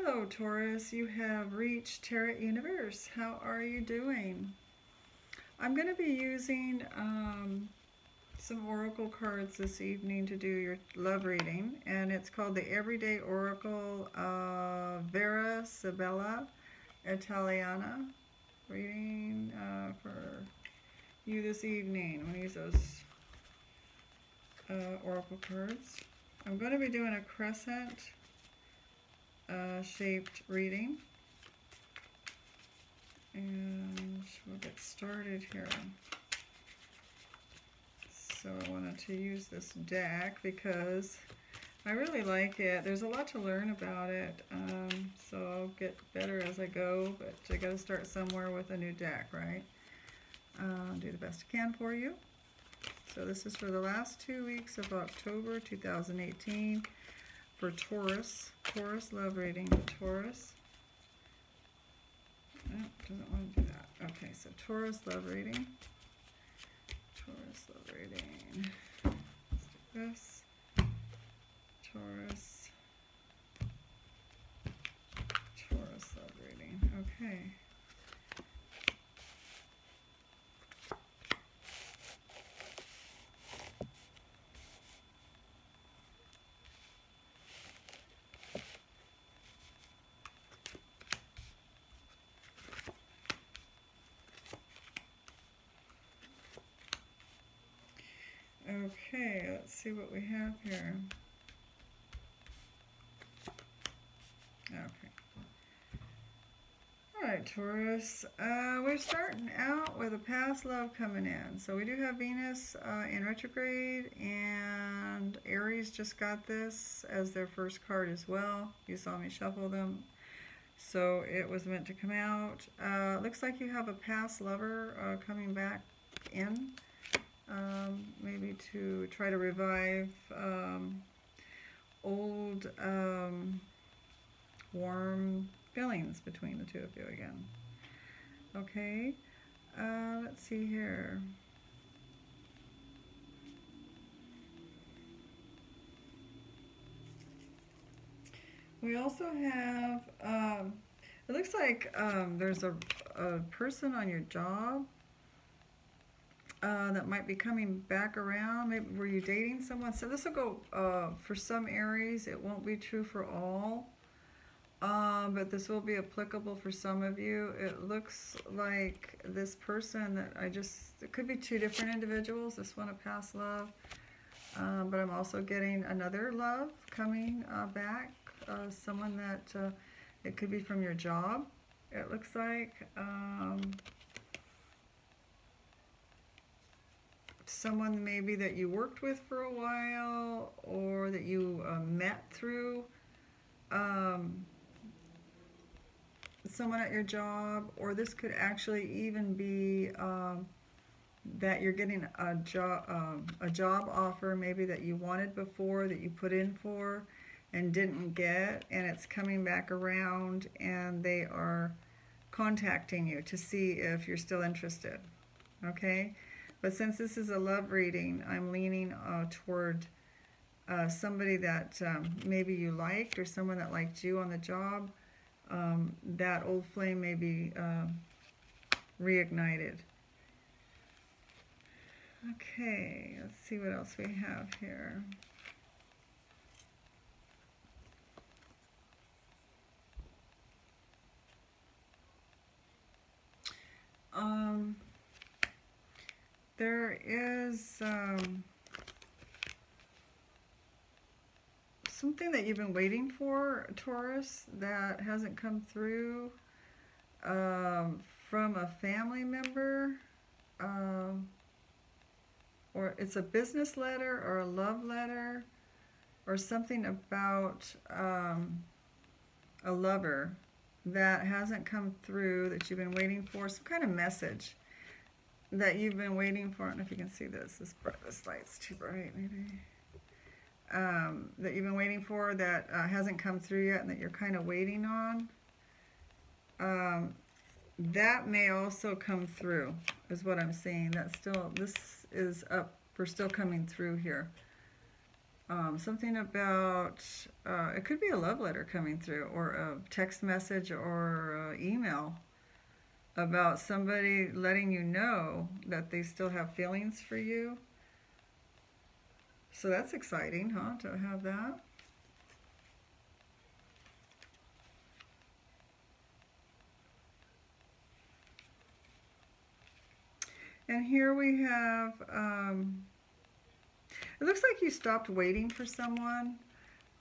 Hello, Taurus. You have reached Tarot Universe. How are you doing? I'm going to be using some oracle cards this evening to do your love reading, and it's called the Everyday Oracle Vera Sibella Italiana reading for you this evening. I'm going to use those oracle cards. I'm going to be doing a crescent shaped reading, and we'll get started here. So I wanted to use this deck because I really like it. There's a lot to learn about it, so I'll get better as I go, but I got to start somewhere with a new deck, right? I'll do the best I can for you. So this is for the last 2 weeks of October 2018 for Taurus. Taurus Love Reading. Taurus. Oh, doesn't want to do that. Okay, so Taurus Love Reading. Taurus Love Reading. Let's do this. Taurus. Taurus Love Reading. Okay. Okay, let's see what we have here. Okay. Alright, Taurus. We're starting out with a past love coming in. So we do have Venus in retrograde, and Aries just got this as their first card as well. You saw me shuffle them. So it was meant to come out. Looks like you have a past lover coming back in. Maybe to try to revive old warm feelings between the two of you again. Okay, let's see here. We also have, it looks like there's a person on your job that might be coming back around. Maybe were you dating someone? So this will go for some Aries. It won't be true for all, but this will be applicable for some of you. It looks like this person that it could be two different individuals. This one a past love, but I'm also getting another love coming back. Someone that it could be from your job, it looks like. Someone maybe that you worked with for a while, or that you met through someone at your job, or this could actually even be that you're getting a job offer maybe that you wanted before, that you put in for and didn't get, and it's coming back around, and they are contacting you to see if you're still interested. Okay? But since this is a love reading, I'm leaning toward somebody that maybe you liked, or someone that liked you on the job. That old flame may be reignited. Okay, let's see what else we have here. There is something that you've been waiting for, Taurus, that hasn't come through from a family member, or it's a business letter or a love letter, or something about a lover that hasn't come through, that you've been waiting for, some kind of message that you've been waiting for. I don't know if you can see this. This light's too bright, maybe. That you've been waiting for, that hasn't come through yet, and that you're kind of waiting on. That may also come through, is what I'm seeing. This is up for still coming through here. Something about, it could be a love letter coming through, or a text message, or email about somebody letting you know that they still have feelings for you. So that's exciting, huh, to have that. And here we have, it looks like you stopped waiting for someone.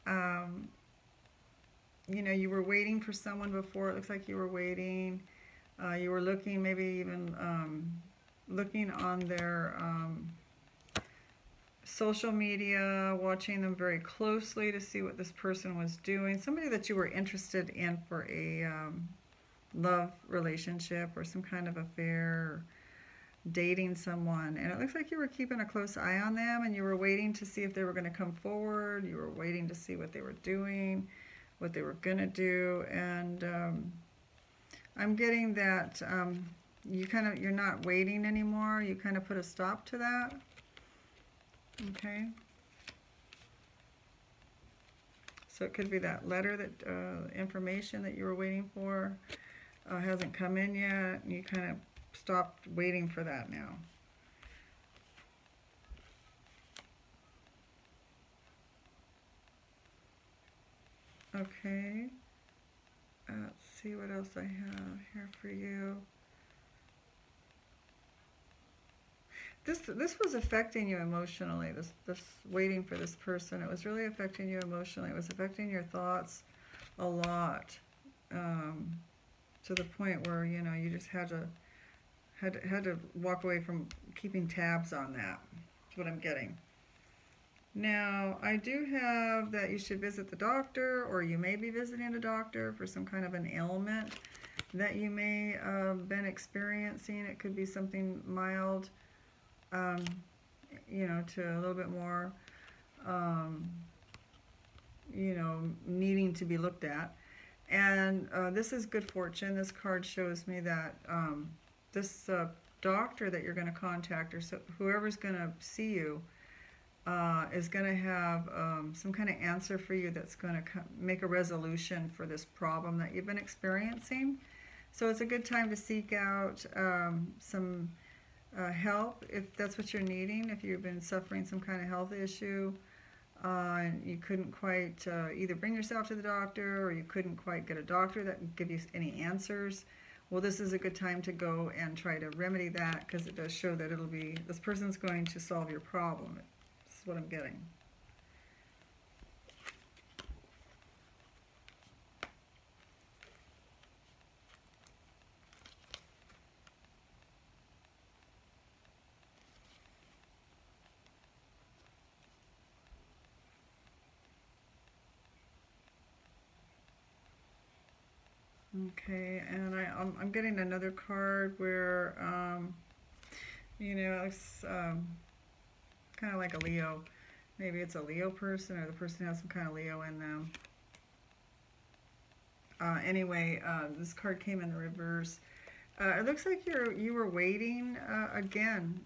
Um, you were waiting for someone before. It looks like you were waiting. You were looking, maybe even looking on their social media, watching them very closely to see what this person was doing. Somebody that you were interested in for a love relationship or some kind of affair, or dating someone. And it looks like you were keeping a close eye on them, and you were waiting to see if they were going to come forward. You were waiting to see what they were doing, what they were going to do. And I'm getting that you're not waiting anymore. You kind of put a stop to that. Okay. So it could be that letter, that information that you were waiting for hasn't come in yet. You kind of stopped waiting for that now. Okay. Let's see what else I have here for you. This was affecting you emotionally. This waiting for this person. It was really affecting you emotionally. It was affecting your thoughts a lot, to the point where you just had to walk away from keeping tabs on that. That's what I'm getting. Now, I do have that you should visit the doctor, or you may be visiting a doctor for some kind of an ailment that you may have been experiencing. It could be something mild, to a little bit more, needing to be looked at. And this is good fortune. This card shows me that this doctor that you're going to contact, or whoever's going to see you, is going to have some kind of answer for you that's going to make a resolution for this problem that you've been experiencing. So it's a good time to seek out some help if that's what you're needing. If you've been suffering some kind of health issue, and you couldn't quite either bring yourself to the doctor, or you couldn't quite get a doctor that can give you any answers, well, this is a good time to go and try to remedy that, because it does show that this person's going to solve your problem. This is what I'm getting. Okay, and I'm getting another card where, it's kind of like a Leo. Maybe it's a Leo person, or the person has some kind of Leo in them. Anyway, this card came in the reverse. It looks like you were waiting again.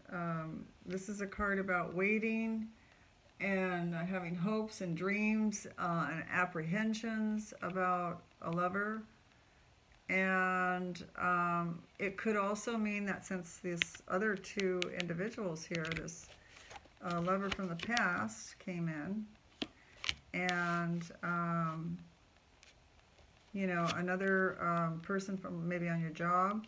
This is a card about waiting and having hopes and dreams and apprehensions about a lover. And it could also mean that since these other two individuals here, this lover from the past came in, and another person from maybe on your job,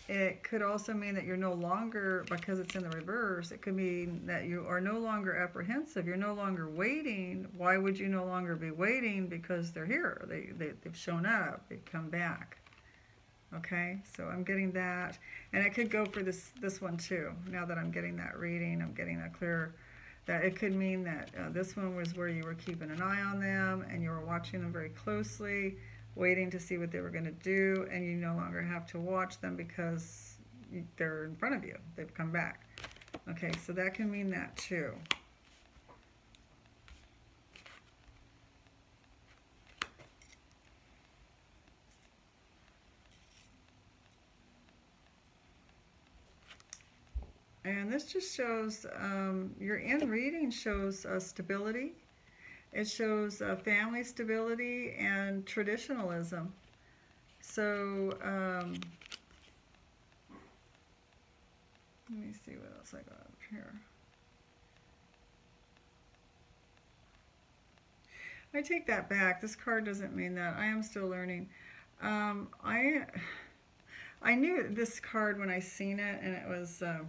it could also mean that you're no longer, because it's in the reverse, it could mean that you are no longer apprehensive. You're no longer waiting. Why would you no longer be waiting? Because they're here. They've shown up. They've come back. Okay, so I'm getting that. And it could go for this one too. Now that I'm getting that reading, I'm getting that clear, that it could mean that this one was where you were keeping an eye on them, and you were watching them very closely, waiting to see what they were going to do, and you no longer have to watch them because they're in front of you. They've come back. Okay, so that can mean that too. And this just shows, your in reading shows stability. It shows family stability and traditionalism. So, let me see what else I got up here. I take that back. This card doesn't mean that. I am still learning. Um, I I knew this card when I seen it, and it was a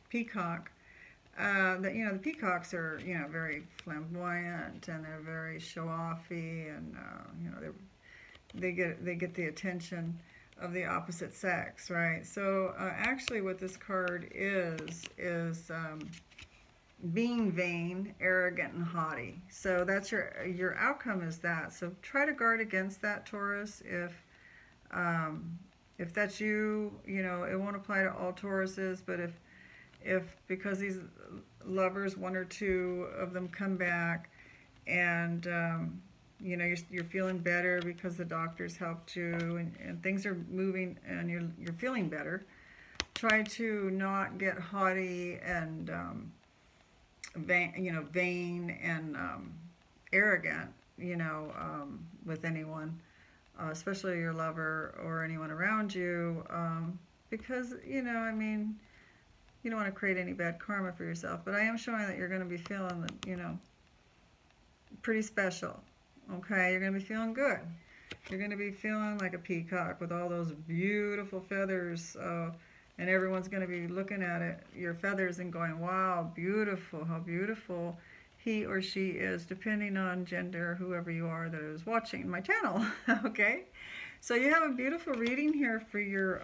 peacock. That, the peacocks are, very flamboyant, and they're very show-offy, and they get the attention of the opposite sex, right? So actually, what this card is being vain, arrogant, and haughty. So that's your outcome is that. So try to guard against that, Taurus. If that's you, it won't apply to all Tauruses, but if because these lovers, one or two of them come back, and you're feeling better because the doctors helped you, and things are moving, and you're feeling better. Try to not get haughty and vain and arrogant, with anyone, especially your lover or anyone around you, because you don't want to create any bad karma for yourself. But I am showing that you're going to be feeling, pretty special. Okay, you're going to be feeling good. You're going to be feeling like a peacock with all those beautiful feathers, and everyone's going to be looking at your feathers and going, wow, beautiful, how beautiful he or she is, depending on gender, whoever you are that is watching my channel. Okay, so you have a beautiful reading here for your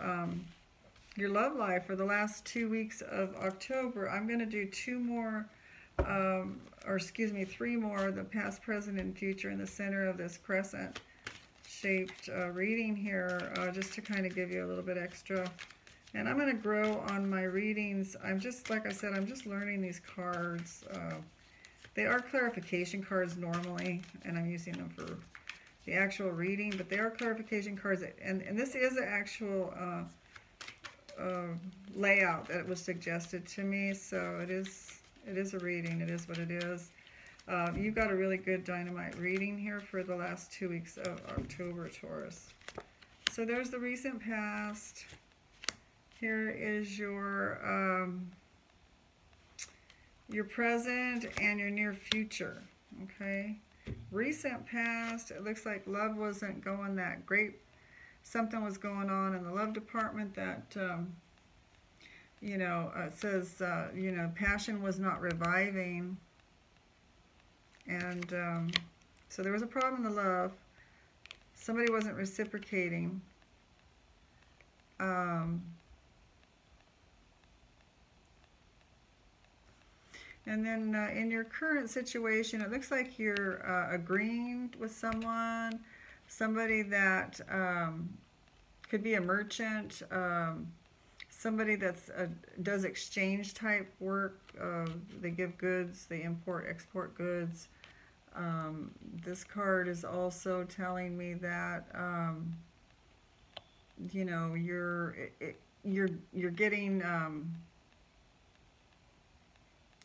love life for the last 2 weeks of October. I'm going to do 3 more, the past, present, and future in the center of this crescent shaped reading here, just to kind of give you a little bit extra. And I'm going to grow on my readings. Like I said, I'm just learning these cards. They are clarification cards normally, and I'm using them for the actual reading, but they are clarification cards. And this is an actual layout that was suggested to me, so it is a reading. It is what it is. You've got a really good dynamite reading here for the last 2 weeks of October, Taurus. So there's the recent past. Here is your present and your near future. Okay, recent past. It looks like love wasn't going that great. Something was going on in the love department that, it says, passion was not reviving. And so there was a problem in the love. Somebody wasn't reciprocating. And then in your current situation, it looks like you're agreeing with somebody that could be a merchant, somebody that's does exchange type work. They give goods, they import, export goods. This card is also telling me that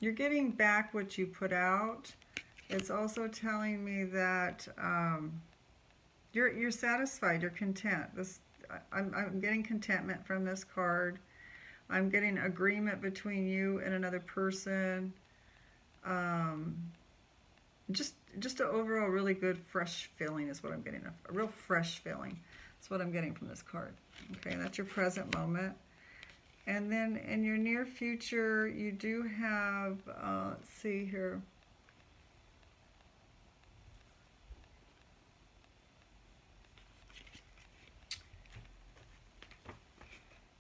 you're getting back what you put out. It's also telling me that you're satisfied, you're content. I'm getting contentment from this card. I'm getting agreement between you and another person. Just an overall really good fresh feeling is what I'm getting. A real fresh feeling. That's what I'm getting from this card. Okay, that's your present moment. And then in your near future, you do have, let's see here.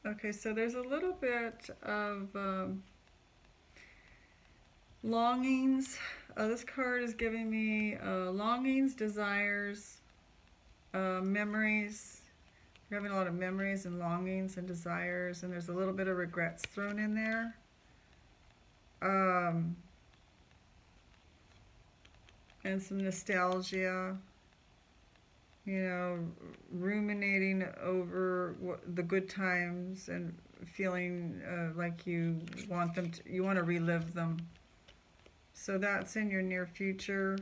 Okay, so there's a little bit of longings. This card is giving me longings, desires, memories. You're having a lot of memories and longings and desires, and there's a little bit of regrets thrown in there. And some nostalgia. you know, ruminating over the good times and feeling like you want them to, you want to relive them. So that's in your near future.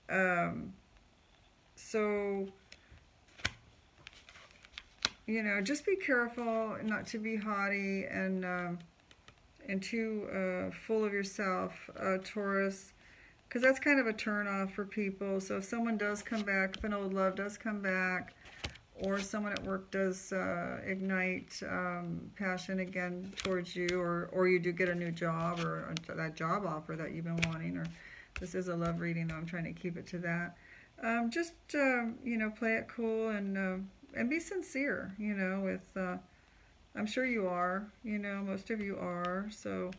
Um, so, you know, just be careful not to be haughty and too full of yourself, Taurus, because that's kind of a turn off for people. So if someone does come back, if an old love does come back, or someone at work does ignite passion again towards you, or you do get a new job or that job offer that you've been wanting, or this is a love reading, though I'm trying to keep it to that. Just you know, play it cool and be sincere. You know, with I'm sure you are. You know, most of you are. So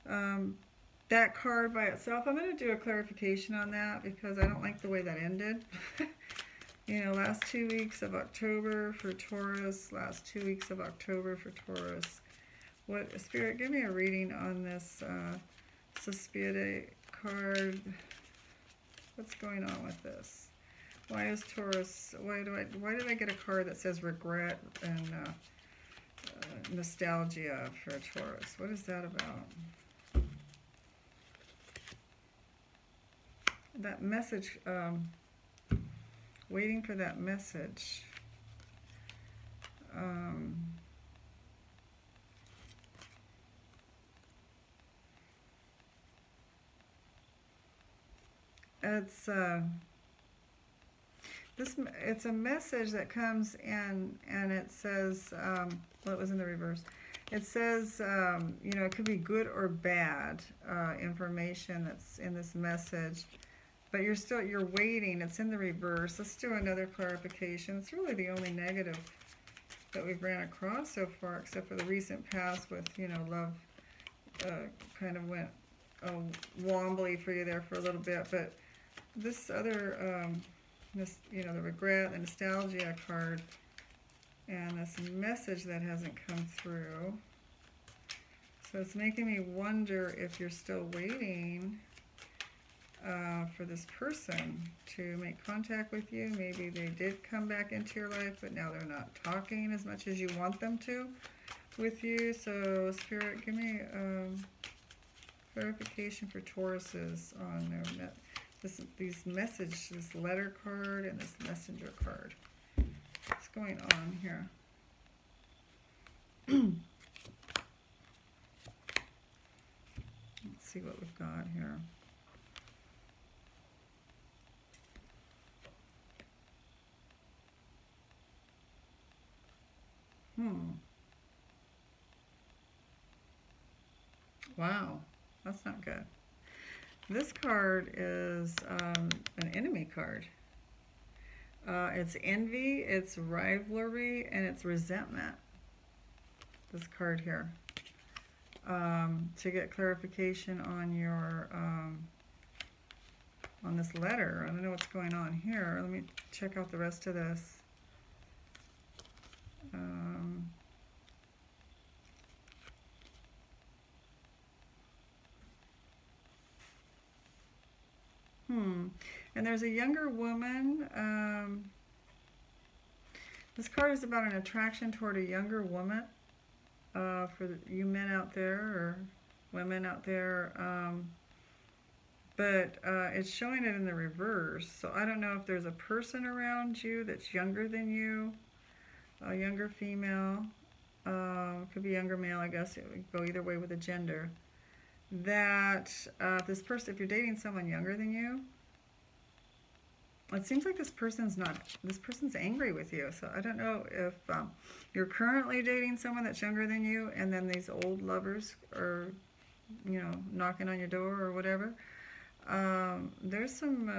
um, that card by itself, I'm going to do a clarification on that because I don't like the way that ended. You know, last 2 weeks of October for Taurus, last 2 weeks of October for Taurus. What, Spirit, give me a reading on this Suspire card. What's going on with this? Why is Taurus, why did I get a card that says regret and nostalgia for Taurus? What is that about? That message, waiting for that message. It's it's a message that comes in, and it says, well, it was in the reverse. It says, you know, it could be good or bad information that's in this message, but you're waiting. It's in the reverse. Let's do another clarification. It's really the only negative that we've ran across so far, except for the recent past with, you know, love kind of went wobbly for you there for a little bit, but this other, this, you know, the regret, the nostalgia card, and this message that hasn't come through. So it's making me wonder if you're still waiting for this person to make contact with you. Maybe they did come back into your life, but now they're not talking as much as you want them to with you. So Spirit, give me clarification for Tauruses on their this letter card and this messenger card. What's going on here? Let's see what we've got here. Wow, that's not good. This card is an enemy card. It's envy, it's rivalry, and it's resentment. This card here. To get clarification on your on this letter, I don't know what's going on here. Let me check out the rest of this. And there's a younger woman. This card is about an attraction toward a younger woman. For you men out there or women out there. But it's showing it in the reverse. So I don't know if there's a person around you that's younger than you, a younger female. Could be younger male, I guess. It would go either way with the gender. That this person, if you're dating someone younger than you, it seems like this person's angry with you. So I don't know if you're currently dating someone that's younger than you, and then these old lovers are, you know, knocking on your door or whatever. There's some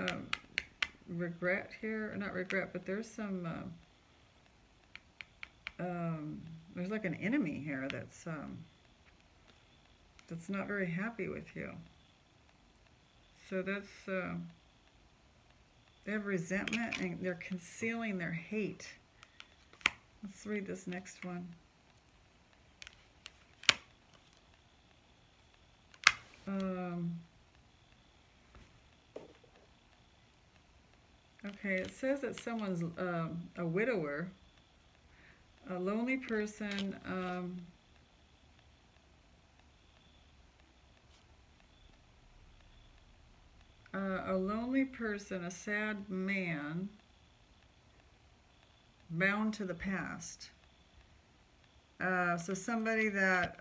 regret here, not regret, but there's some there's like an enemy here that's not very happy with you. So that's they have resentment and they're concealing their hate. Let's read this next one. Okay, Okay, it says that someone's a widower, a lonely person, a lonely person, a sad man, bound to the past. So somebody that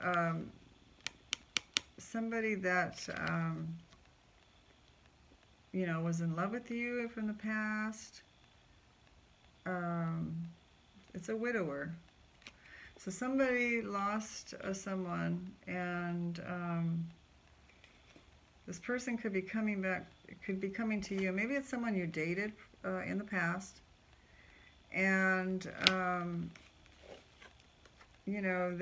you know, was in love with you from the past. Um, it's a widower. So somebody lost someone, and this person could be coming back, could be coming to you. Maybe it's someone you dated in the past, and you know,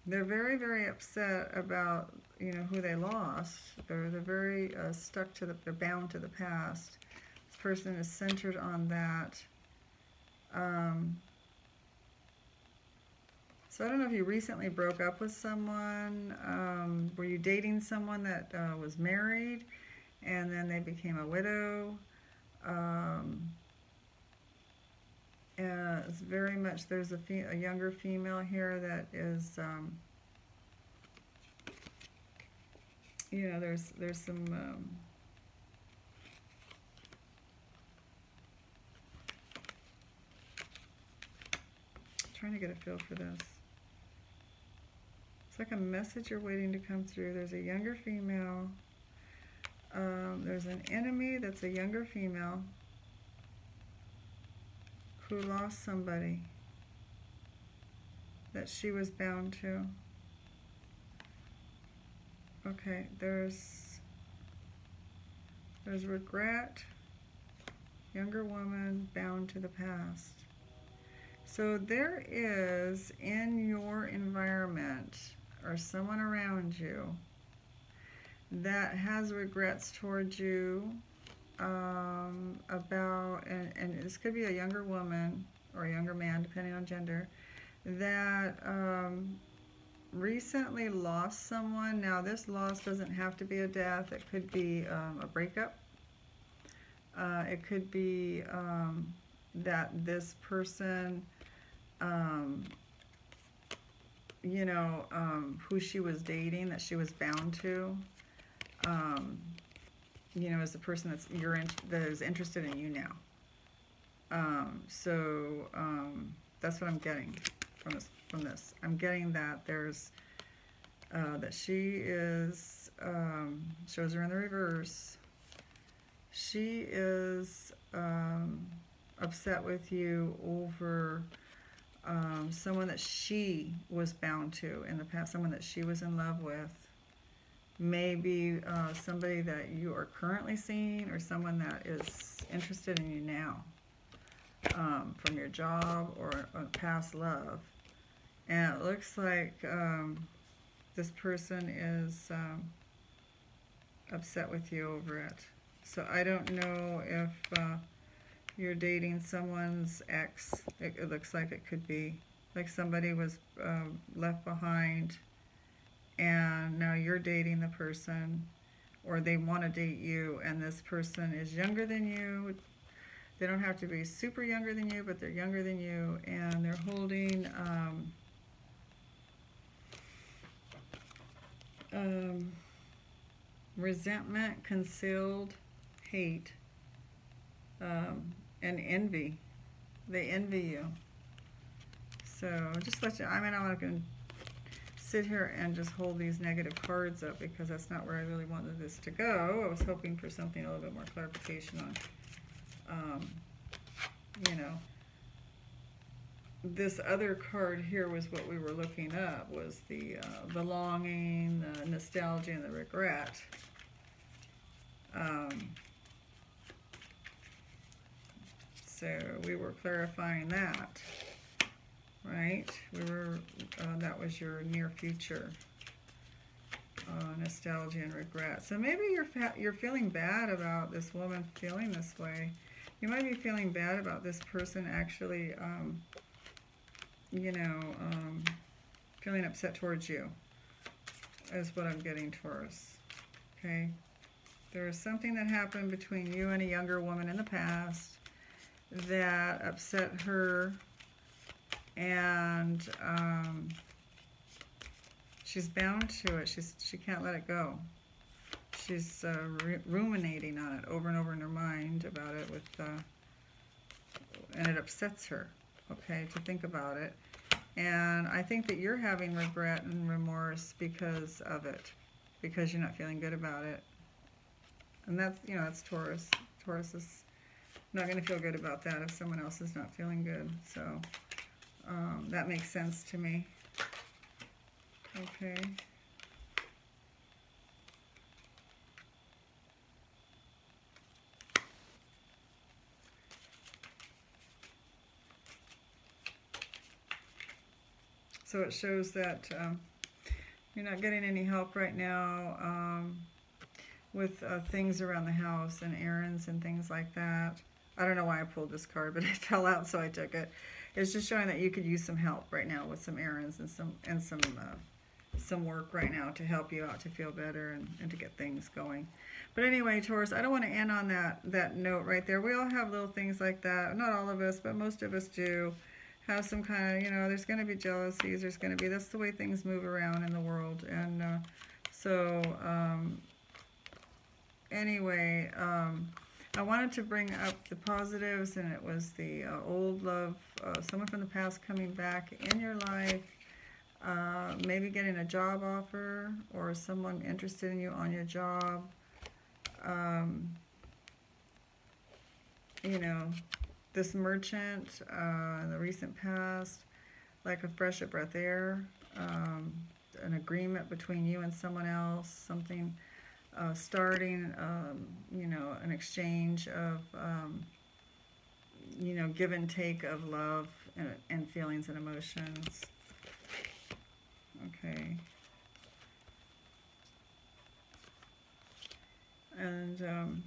they're very, very upset about, you know, who they lost. They're very stuck to they're bound to the past. This person is centered on that. So I don't know if you recently broke up with someone. Were you dating someone that was married and then they became a widow? It's very much, there's a younger female here that is, you know, there's some, trying to get a feel for this. It's like a message you're waiting to come through. There's a younger female. There's an enemy that's a younger female who lost somebody that she was bound to. Okay, there's regret, younger woman bound to the past. So there is in your environment or someone around you that has regrets towards you about, and this could be a younger woman or a younger man, depending on gender, that recently lost someone. Now, this loss doesn't have to be a death. It could be a breakup. It could be that this person, you know, who she was dating, that she was bound to, you know, is the person that is interested in you now. That's what I'm getting from this. I'm getting that there's that she is, shows her in the reverse. She is upset with you over someone that she was bound to in the past, someone that she was in love with. Maybe somebody that you are currently seeing, or someone that is interested in you now, from your job or a past love. And it looks like this person is upset with you over it. So I don't know if you're dating someone's ex. It looks like it could be like somebody was left behind, and now you're dating the person, or they want to date you, and this person is younger than you. They don't have to be super younger than you, but they're younger than you, and they're holding resentment, concealed hate, and envy. They envy you. So just let you, I mean, I'm not going to sit here and just hold these negative cards up, because that's not where I really wanted this to go. I was hoping for something a little bit more clarification on, you know, this other card here was what we were looking up, was the longing, the nostalgia, and the regret. So we were clarifying that, right? We were, that was your near future, nostalgia and regret. So maybe you're feeling bad about this woman feeling this way. You might be feeling bad about this person actually, you know, feeling upset towards you, is what I'm getting, Taurus. Okay? There is something that happened between you and a younger woman in the past that upset her, and she's bound to it. She can't let it go. She's ruminating on it over and over in her mind about it, and it upsets her, okay, to think about it. And I think that you're having regret and remorse because of it, because you're not feeling good about it. And that's, that's Taurus. Taurus is not going to feel good about that if someone else is not feeling good. So that makes sense to me. Okay. So it shows that you're not getting any help right now with things around the house and errands and things like that. I don't know why I pulled this card, but it fell out, so I took it. It's just showing that you could use some help right now with some errands and some work right now to help you out to feel better and to get things going. But anyway, Taurus, I don't want to end on that note right there. We all have little things like that. Not all of us, but most of us do have some kind of, there's going to be jealousies. There's going to be, that's the way things move around in the world. And anyway, I wanted to bring up the positives, and it was the old love, someone from the past coming back in your life, maybe getting a job offer or someone interested in you on your job. This merchant in the recent past, like a fresh breath air, an agreement between you and someone else, something starting, an exchange of, give and take of love and feelings and emotions. Okay. And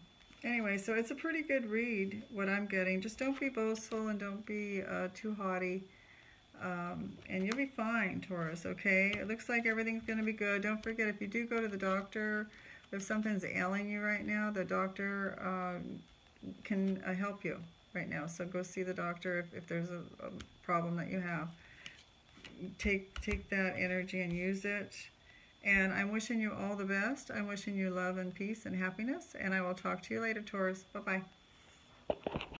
anyway, so it's a pretty good read, what I'm getting. Just don't be boastful and don't be too haughty. And you'll be fine, Taurus, okay? It looks like everything's going to be good. Don't forget, if you do go to the doctor, if something's ailing you right now, the doctor can help you right now. So go see the doctor if there's a problem that you have. Take that energy and use it. And I'm wishing you all the best. I'm wishing you love and peace and happiness. And I will talk to you later, Taurus. Bye-bye.